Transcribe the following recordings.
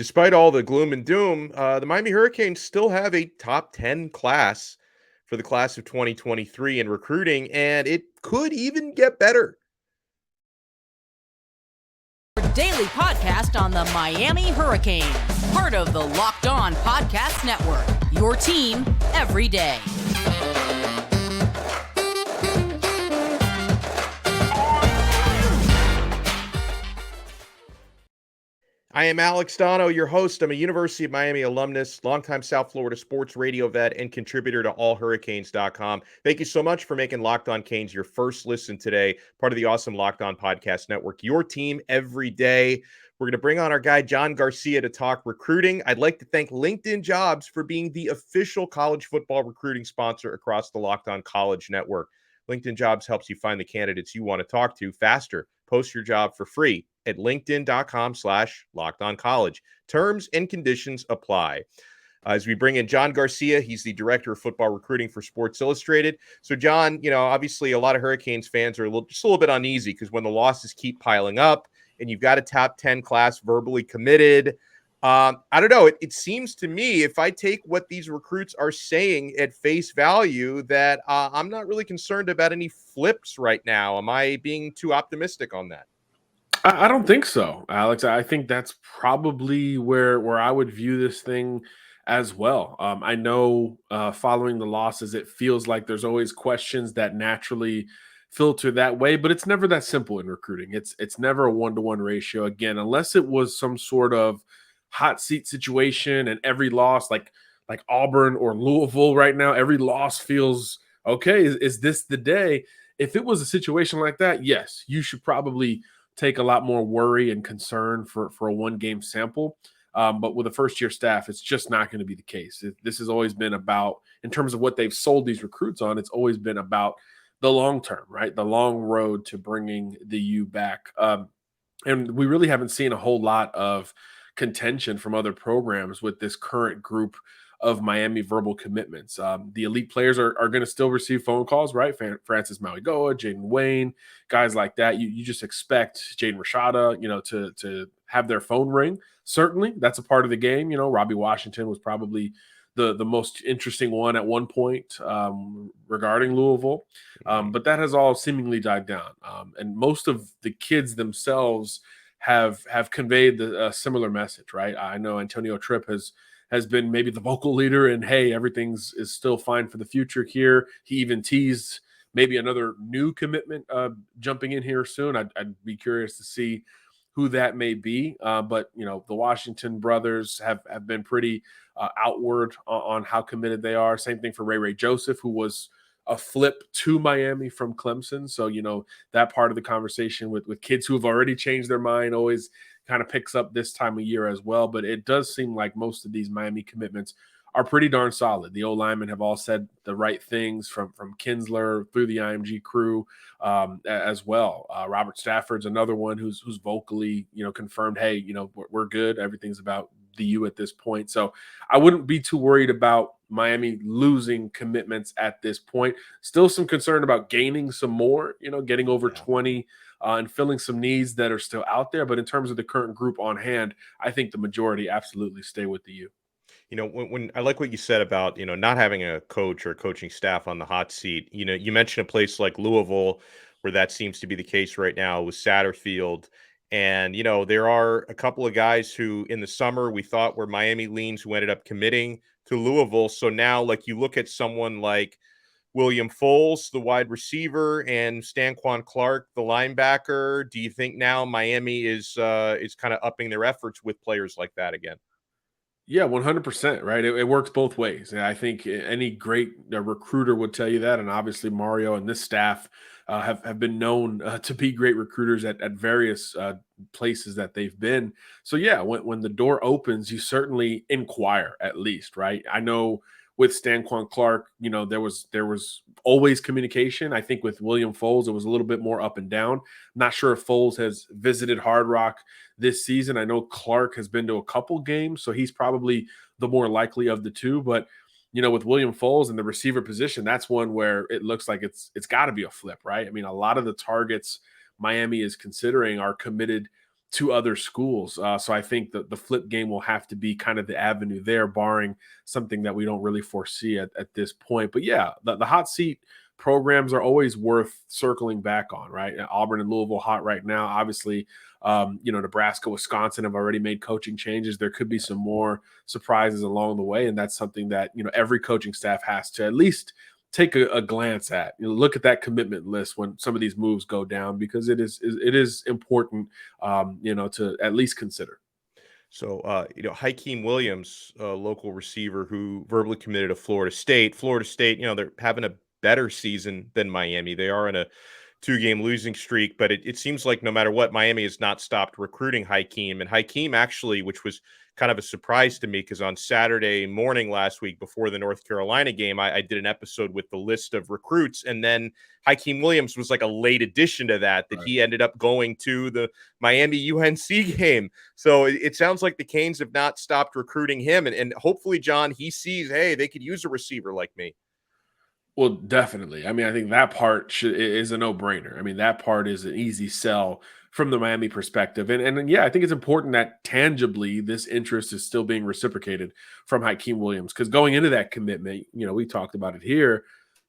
Despite all the gloom and doom, the Miami Hurricanes still have a top 10 class for the class of 2023 in recruiting, and it could even get better. Daily podcast on the Miami Hurricanes, part of the Locked On Podcast Network, your team every day. I am Alex Donno, your host. I'm a University of Miami alumnus, longtime South Florida sports radio vet, and contributor to allhurricanes.com. Thank you so much for making Locked On Canes your first listen today, part of the awesome Locked On Podcast Network, your team every day. We're going to bring on our guy, John Garcia, to talk recruiting. I'd like to thank LinkedIn Jobs for being the official college football recruiting sponsor across the Locked On College Network. LinkedIn Jobs helps you find the candidates you want to talk to faster. Post your job for free at linkedin.com/lockedoncollege. Terms and conditions apply. As we bring in John Garcia, he's the director of football recruiting for Sports Illustrated. So, John, obviously a lot of Hurricanes fans are just a little bit uneasy because when the losses keep piling up and you've got a top 10 class verbally committed, I don't know. It seems to me, if I take what these recruits are saying at face value, that I'm not really concerned about any flips right now. Am I being too optimistic on that? I don't think so, Alex. I think that's probably where I would view this thing as well. I know following the losses, it feels like there's always questions that naturally filter that way, but it's never that simple in recruiting. It's never a 1-to-1 ratio. Again, unless it was some sort of hot seat situation and every loss, like Auburn or Louisville right now, every loss feels okay. Is this the day? If it was a situation like that, yes, you should probably take a lot more worry and concern for a one-game sample. But with a first-year staff, it's just not going to be the case. This has always been about, in terms of what they've sold these recruits on, it's always been about the long term, right? The long road to bringing the U back. And we really haven't seen a whole lot of contention from other programs with this current group of Miami verbal commitments. The elite players are going to still receive phone calls, right? Francis Mauigoa, Jayden Wayne, guys like that. You just expect Jaden Rashada, to have their phone ring. Certainly, that's a part of the game. Robbie Washington was probably the most interesting one at one point regarding Louisville. But that has all seemingly died down. And most of the kids themselves have conveyed a similar message, right? I know Antonio Tripp has been maybe the vocal leader and, hey, everything's is still fine for the future here. He even teased maybe another new commitment jumping in here soon. I'd be curious to see who that may be. But, the Washington brothers have been pretty outward on how committed they are. Same thing for Ray Joseph, who was a flip to Miami from Clemson. So, that part of the conversation with kids who have already changed their mind always kind of picks up this time of year as well. But it does seem like most of these Miami commitments are pretty darn solid. The O-linemen have all said the right things from Kinsler through the IMG crew as well. Robert Stafford's another one who's vocally, confirmed, hey, we're good. Everything's about the U at this point. So I wouldn't be too worried about Miami losing commitments at this point. Still some concern about gaining some more, getting over 20 and filling some needs that are still out there. But in terms of the current group on hand, I think the majority absolutely stay with the U. When I like what you said about, not having a coach or a coaching staff on the hot seat, you mentioned a place like Louisville where that seems to be the case right now with Satterfield. And, there are a couple of guys who in the summer we thought were Miami leans who ended up committing to Louisville. So now, like, you look at someone like William Fowles, the wide receiver, and Stanquan Clark, the linebacker. Do you think now Miami is kind of upping their efforts with players like that again? Yeah, 100%, right? It works both ways. And I think any great recruiter would tell you that. And obviously Mario and this staff have been known to be great recruiters at various places that they've been. So yeah, when the door opens, you certainly inquire at least, right? I know with Stanquan Clark, there was always communication. I think with William Fowles, it was a little bit more up and down. I'm not sure if Fowles has visited Hard Rock this season. I know Clark has been to a couple games, so he's probably the more likely of the two. But with William Fowles in the receiver position, that's one where it looks like it's got to be a flip, right? I mean, a lot of the targets Miami is considering are committed to other schools. So I think that the flip game will have to be kind of the avenue there, barring something that we don't really foresee at this point. But yeah, the hot seat programs are always worth circling back on, right? Auburn and Louisville hot right now. Obviously, Nebraska, Wisconsin have already made coaching changes. There could be some more surprises along the way, and that's something that every coaching staff has to at least take a glance at. Look at that commitment list when some of these moves go down, because it is important, to at least consider. So, Hykeem Williams, a local receiver who verbally committed to Florida State. Florida State, they're having a better season than Miami. They are in a 2-game losing streak, but it seems like no matter what, Miami has not stopped recruiting Hykeem. And Hykeem actually, which was kind of a surprise to me, because on Saturday morning last week before the North Carolina game, I did an episode with the list of recruits, and then Hykeem Williams was like a late addition to that Right. he ended up going to the Miami UNC game. So it sounds like the Canes have not stopped recruiting him, and hopefully, John, he sees, hey, they could use a receiver like me. Well, definitely. I mean, I think that part is a no-brainer. I mean, that part is an easy sell from the Miami perspective. And yeah, I think it's important that tangibly this interest is still being reciprocated from Hykeem Williams, because going into that commitment, we talked about it here,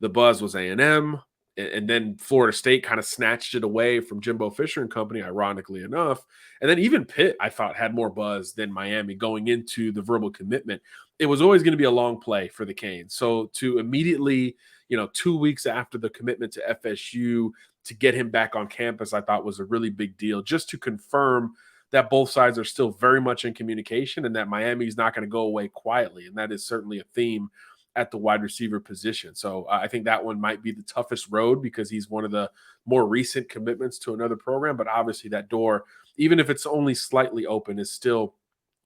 the buzz was A&M, and then Florida State kind of snatched it away from Jimbo Fisher and company, ironically enough. And then even Pitt, I thought, had more buzz than Miami going into the verbal commitment. It was always going to be a long play for the Canes. So to immediately, 2 weeks after the commitment to FSU, to get him back on campus, I thought was a really big deal, just to confirm that both sides are still very much in communication and that Miami is not going to go away quietly. And that is certainly a theme at the wide receiver position. So I think that one might be the toughest road, because he's one of the more recent commitments to another program. But obviously that door, even if it's only slightly open, is still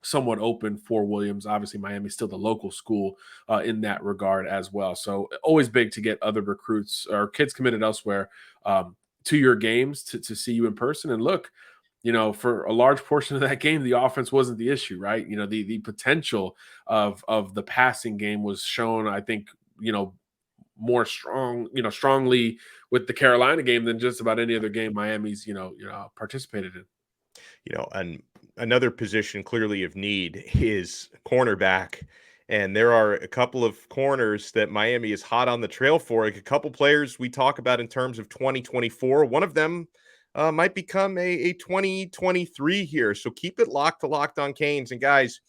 somewhat open for Williams. Obviously, Miami's still the local school in that regard as well. So always big to get other recruits or kids committed elsewhere to your games to see you in person. And look, for a large portion of that game, the offense wasn't the issue, right? The potential of the passing game was shown, I think, more strongly with the Carolina game than just about any other game Miami's, participated in. And another position clearly of need is cornerback. And there are a couple of corners that Miami is hot on the trail for. Like a couple players we talk about in terms of 2024. One of them might become a 2023 here. So keep it locked to Locked On Canes. And guys,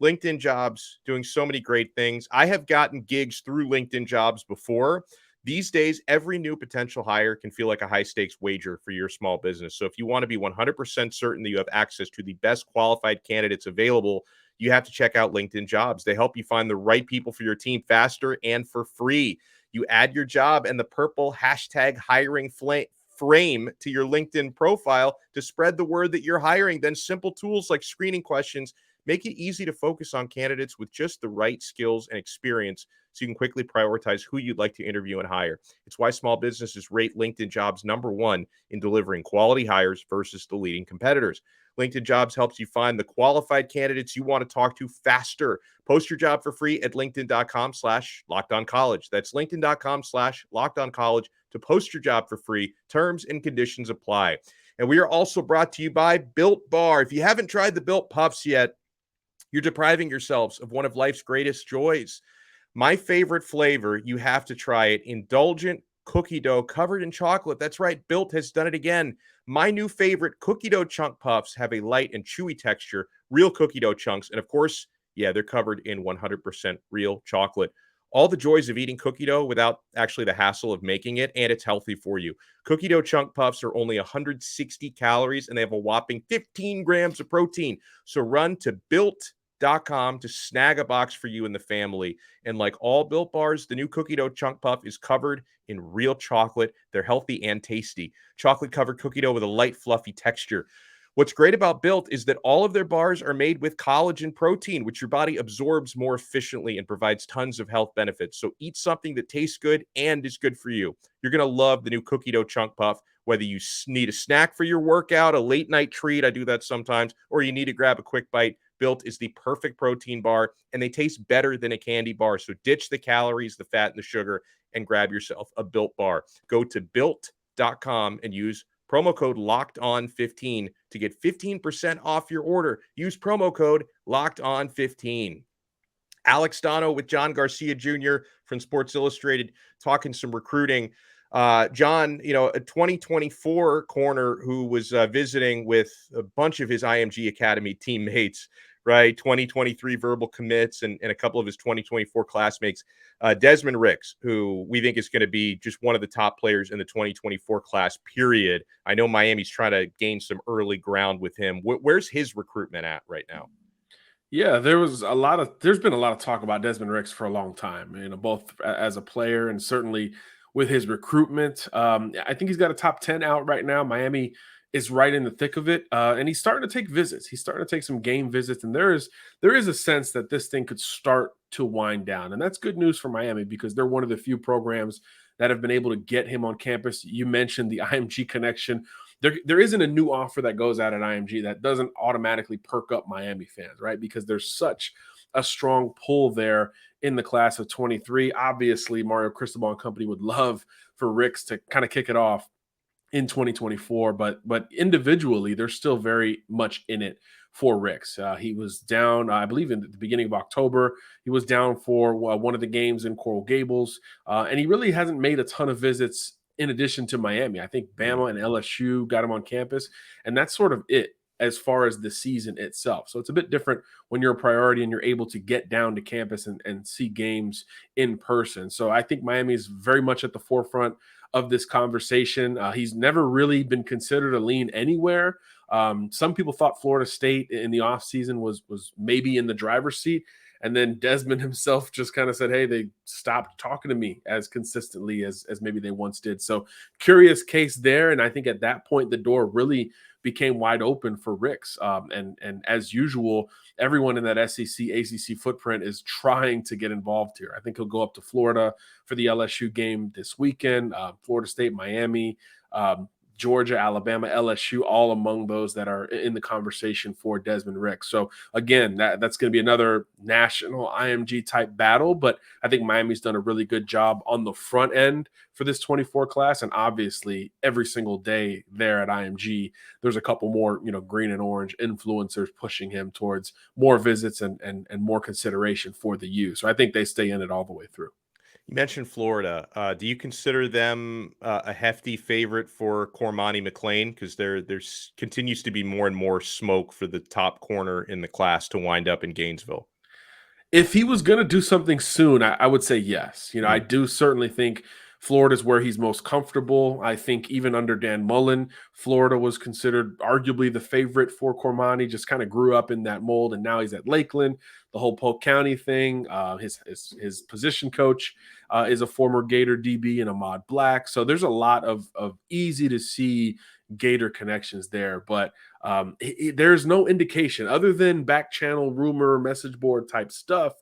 LinkedIn Jobs doing so many great things. I have gotten gigs through LinkedIn Jobs before. These days, every new potential hire can feel like a high-stakes wager for your small business. So if you want to be 100% certain that you have access to the best qualified candidates available, you have to check out LinkedIn Jobs. They help you find the right people for your team faster and for free. You add your job and the purple #hiring frame to your LinkedIn profile to spread the word that you're hiring. Then simple tools like screening questions make it easy to focus on candidates with just the right skills and experience, so you can quickly prioritize who you'd like to interview and hire. It's why small businesses rate LinkedIn Jobs #1 in delivering quality hires versus the leading competitors. LinkedIn Jobs helps you find the qualified candidates you want to talk to faster. Post your job for free at linkedin.com/lockedoncollege. That's linkedin.com/lockedoncollege to post your job for free. Terms and conditions apply. And we are also brought to you by Built Bar. If you haven't tried the Built Puffs yet, you're depriving yourselves of one of life's greatest joys. My favorite flavor, you have to try it, indulgent cookie dough covered in chocolate. That's right, Built has done it again. My new favorite, cookie dough chunk puffs, have a light and chewy texture, real cookie dough chunks, and of course, yeah, they're covered in 100% real chocolate. All the joys of eating cookie dough without actually the hassle of making it, and it's healthy for you. Cookie dough chunk puffs are only 160 calories, and they have a whopping 15 grams of protein. So run to Built.com to snag a box for you and the family. And like all Built bars, the new cookie dough chunk puff is covered in real chocolate. They're healthy and tasty. Chocolate covered cookie dough with a light, fluffy texture. What's great about Built is that all of their bars are made with collagen protein, which your body absorbs more efficiently and provides tons of health benefits. So eat something that tastes good and is good for you. You're going to love the new cookie dough chunk puff, whether you need a snack for your workout, a late night treat, I do that sometimes, or you need to grab a quick bite. Built is the perfect protein bar, and they taste better than a candy bar. So ditch the calories, the fat, and the sugar, and grab yourself a Built bar. Go to Built.com and use promo code LOCKEDON15 to get 15% off your order. Use promo code LOCKEDON15. Alex Donno with John Garcia Jr. from Sports Illustrated talking some recruiting. John, a 2024 corner who was visiting with a bunch of his IMG Academy teammates, right? 2023 verbal commits and a couple of his 2024 classmates. Desmond Ricks, who we think is going to be just one of the top players in the 2024 class, period. I know Miami's trying to gain some early ground with him. Where's his recruitment at right now? Yeah, there's been a lot of talk about Desmond Ricks for a long time, both as a player and certainly with his recruitment. I think he's got a top 10 out right now. Miami is right in the thick of it. And he's starting to take visits. He's starting to take some game visits. And there is a sense that this thing could start to wind down. And that's good news for Miami because they're one of the few programs that have been able to get him on campus. You mentioned the IMG connection. There isn't a new offer that goes out at IMG that doesn't automatically perk up Miami fans, right? Because there's such a strong pull there in the class of 23. Obviously, Mario Cristobal and company would love for Ricks to kind of kick it off in 2024, but individually, they're still very much in it for Ricks. He was down, I believe, in the beginning of October. He was down for one of the games in Coral Gables, and he really hasn't made a ton of visits in addition to Miami. I think Bama and LSU got him on campus, and that's sort of it as far as the season itself. So it's a bit different when you're a priority and you're able to get down to campus and see games in person. So I think Miami is very much at the forefront of this conversation. He's never really been considered a lean anywhere. Some people thought Florida State in the offseason was maybe in the driver's seat. And then Desmond himself just kind of said, hey, they stopped talking to me as consistently as maybe they once did. So curious case there. And I think at that point, the door really became wide open for Ricks. And as usual, everyone in that SEC, ACC footprint is trying to get involved here. I think he'll go up to Florida for the LSU game this weekend, Florida State, Miami, Georgia, Alabama, LSU, all among those that are in the conversation for Desmond Ricks. So again, that's going to be another national IMG type battle, but I think Miami's done a really good job on the front end for this 24 class. And obviously every single day there at IMG, there's a couple more, green and orange influencers pushing him towards more visits and more consideration for the U. So I think they stay in it all the way through. You mentioned Florida. Do you consider them a hefty favorite for Cormani McClain? Because there continues to be more and more smoke for the top corner in the class to wind up in Gainesville. If he was going to do something soon, I would say yes. I do certainly think Florida is where he's most comfortable. I think even under Dan Mullen, Florida was considered arguably the favorite for Cormani, just kind of grew up in that mold, and now he's at Lakeland. The whole Polk County thing, his position coach is a former Gator DB and Ahmad Black. So there's a lot of easy to see Gator connections there, but there's no indication other than back channel rumor, message board type stuff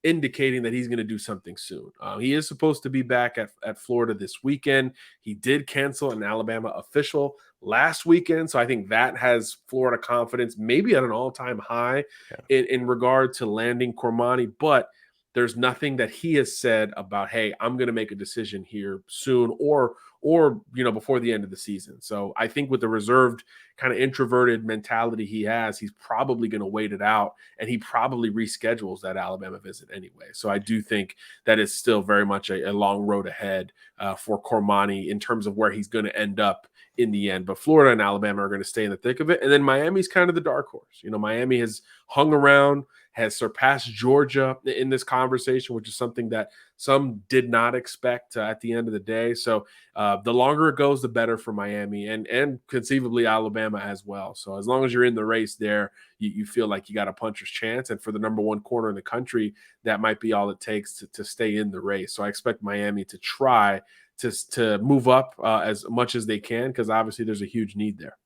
indicating that he's going to do something soon. He is supposed to be back at Florida this weekend. He did cancel an Alabama official last weekend, so I think that has Florida confidence maybe at an all-time high in regard to landing Cormani, but there's nothing that he has said about, hey, I'm going to make a decision here soon or before the end of the season. So I think with the reserved kind of introverted mentality he has, he's probably going to wait it out, and he probably reschedules that Alabama visit anyway. So I do think that is still very much a long road ahead for Cormani in terms of where he's going to end up in the end. But Florida and Alabama are going to stay in the thick of it. And then Miami's kind of the dark horse. Miami has hung around, has surpassed Georgia in this conversation, which is something that some did not expect at the end of the day. So the longer it goes, the better for Miami and conceivably Alabama as well. So as long as you're in the race there, you feel like you got a puncher's chance. And for the number one corner in the country, that might be all it takes to stay in the race. So I expect Miami to try to move up as much as they can, because obviously there's a huge need there.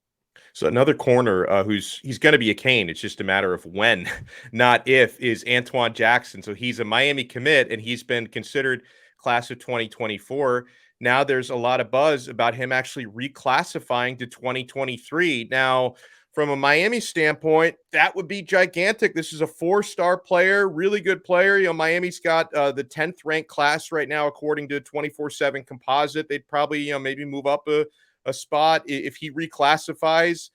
So another corner he's going to be a Cane. It's just a matter of when, not if, is Antoine Jackson. So he's a Miami commit, and he's been considered class of 2024. Now there's a lot of buzz about him actually reclassifying to 2023. Now, from a Miami standpoint, that would be gigantic. This is a 4-star player, really good player. Miami's got the 10th ranked class right now, according to 24/7 composite. They'd probably, maybe move up a a spot if he reclassifies?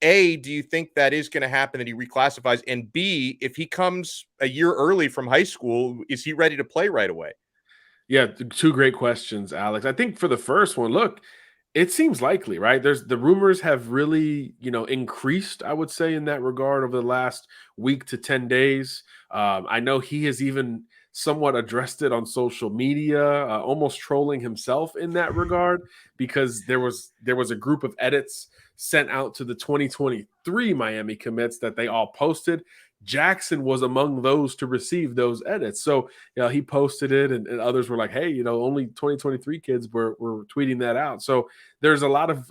A, do you think that is going to happen, that he reclassifies? And B, if he comes a year early from high school, is he ready to play right away? Yeah, two great questions, Alex. I think for the first one, look, it seems likely, right? There's the rumors have really, increased, I would say, in that regard over the last week to 10 days. I know he has even somewhat addressed it on social media, almost trolling himself in that regard, because there was a group of edits sent out to the 2023 Miami commits that they all posted. Jackson was among those to receive those edits. So he posted it, and others were like, hey, only 2023 kids were tweeting that out. So there's a lot of,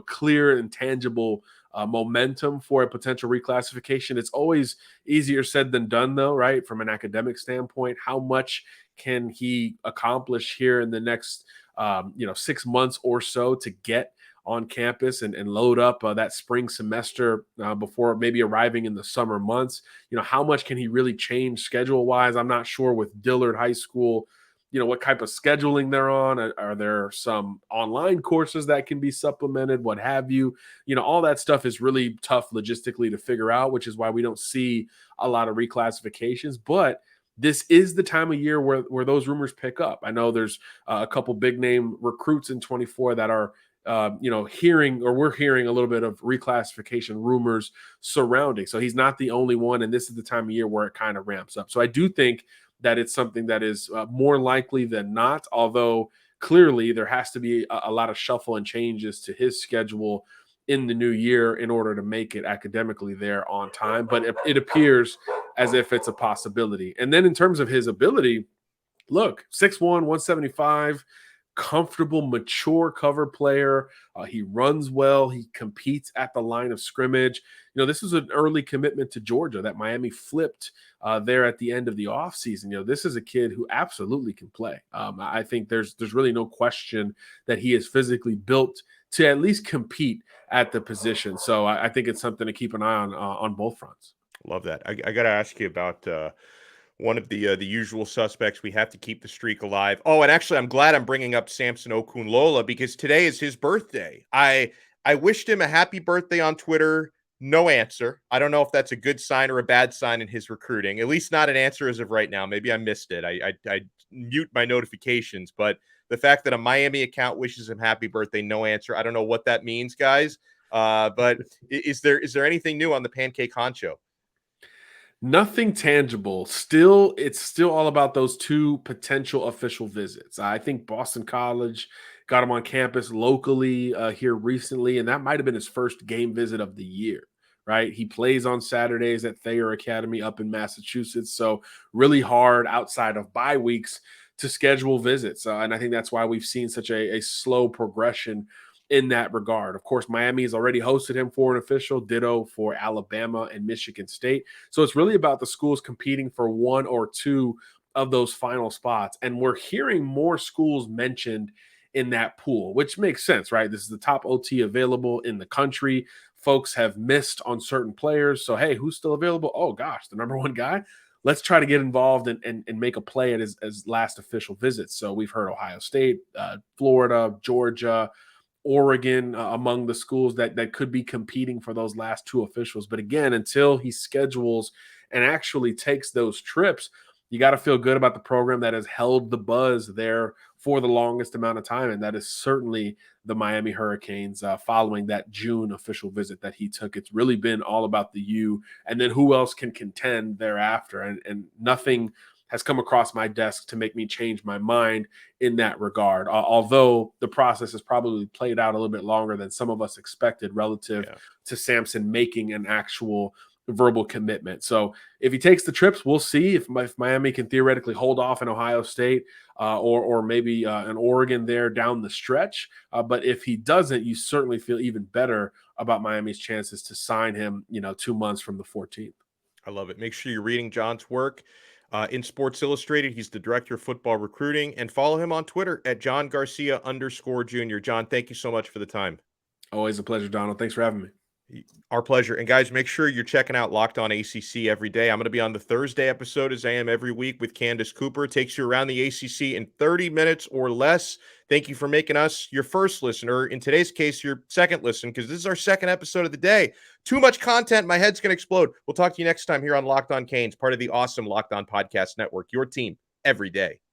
clear and tangible momentum for a potential reclassification. It's always easier said than done, though, right? From an academic standpoint, how much can he accomplish here in the next, 6 months or so to get on campus and load up that spring semester before maybe arriving in the summer months? How much can he really change schedule wise? I'm not sure with Dillard High School, what type of scheduling they're on. Are there some online courses that can be supplemented, what have you? All that stuff is really tough logistically to figure out, which is why we don't see a lot of reclassifications. But this is the time of year where those rumors pick up. I know there's a couple big name recruits in 24 that are we're hearing a little bit of reclassification rumors surrounding. So he's not the only one, and this is the time of year where it kind of ramps up. So I do think that it's something that is more likely than not, although clearly there has to be a lot of shuffle and changes to his schedule in the new year in order to make it academically there on time. But it appears as if it's a possibility. And then in terms of his ability, look, 6'1", 175, comfortable, mature cover player. He runs well. He competes at the line of scrimmage. This is an early commitment to Georgia that Miami flipped there at the end of the offseason. This is a kid who absolutely can play. I think there's really no question that he is physically built to at least compete at the position. So I think it's something to keep an eye on both fronts. Love that. I got to ask you about one of the usual suspects. We have to keep the streak alive. Oh, and actually, I'm glad I'm bringing up Samson Okunlola because today is his birthday. I wished him a happy birthday on Twitter. No answer. I don't know if that's a good sign or a bad sign in his recruiting. At least not an answer as of right now. Maybe I missed it. I mute my notifications, but the fact that a Miami account wishes him happy birthday, no answer. I don't know what that means, guys. But is there anything new on the Pancake Honcho? Nothing tangible. It's still all about those two potential official visits. I think Boston College got him on campus locally here recently, and that might have been his first game visit of the year, right? He plays on Saturdays at WR Academy up in Massachusetts, so really hard outside of bye weeks to schedule visits. And I think that's why we've seen such a slow progression in that regard. Of course, Miami has already hosted him for an official, ditto for Alabama and Michigan State. So it's really about the schools competing for one or two of those final spots. And we're hearing more schools mentioned in that pool, which makes sense, right? This is the top OT available in the country. Folks have missed on certain players. So, hey, who's still available? Oh, gosh, the number one guy. Let's try to get involved and make a play at his last official visit. So we've heard Ohio State, Florida, Georgia, Oregon among the schools that could be competing for those last two officials. But again, until he schedules and actually takes those trips, you got to feel good about the program that has held the buzz there for the longest amount of time. And that is certainly the Miami Hurricanes following that June official visit that he took. It's really been all about the U and then who else can contend thereafter. And nothing has come across my desk to make me change my mind in that regard. Although the process has probably played out a little bit longer than some of us expected relative to Samson making an actual verbal commitment. So if he takes the trips, we'll see if Miami can theoretically hold off in Ohio State or maybe an Oregon there down the stretch. But if he doesn't, you certainly feel even better about Miami's chances to sign him, 2 months from the 14th. I love it. Make sure you're reading John's work in Sports Illustrated. He's the director of football recruiting, and follow him on Twitter at John Garcia _Jr. John, thank you so much for the time. Always a pleasure, Donald. Thanks for having me. Our pleasure. And guys, make sure you're checking out Locked On ACC every day. I'm going to be on the Thursday episode, as I am every week, with Candace Cooper. It takes you around the ACC in 30 minutes or less. Thank you for making us your first listener. In today's case, your second listen, because this is our second episode of the day. Too much content. My head's going to explode. We'll talk to you next time here on Locked On Canes, part of the awesome Locked On Podcast Network, your team every day.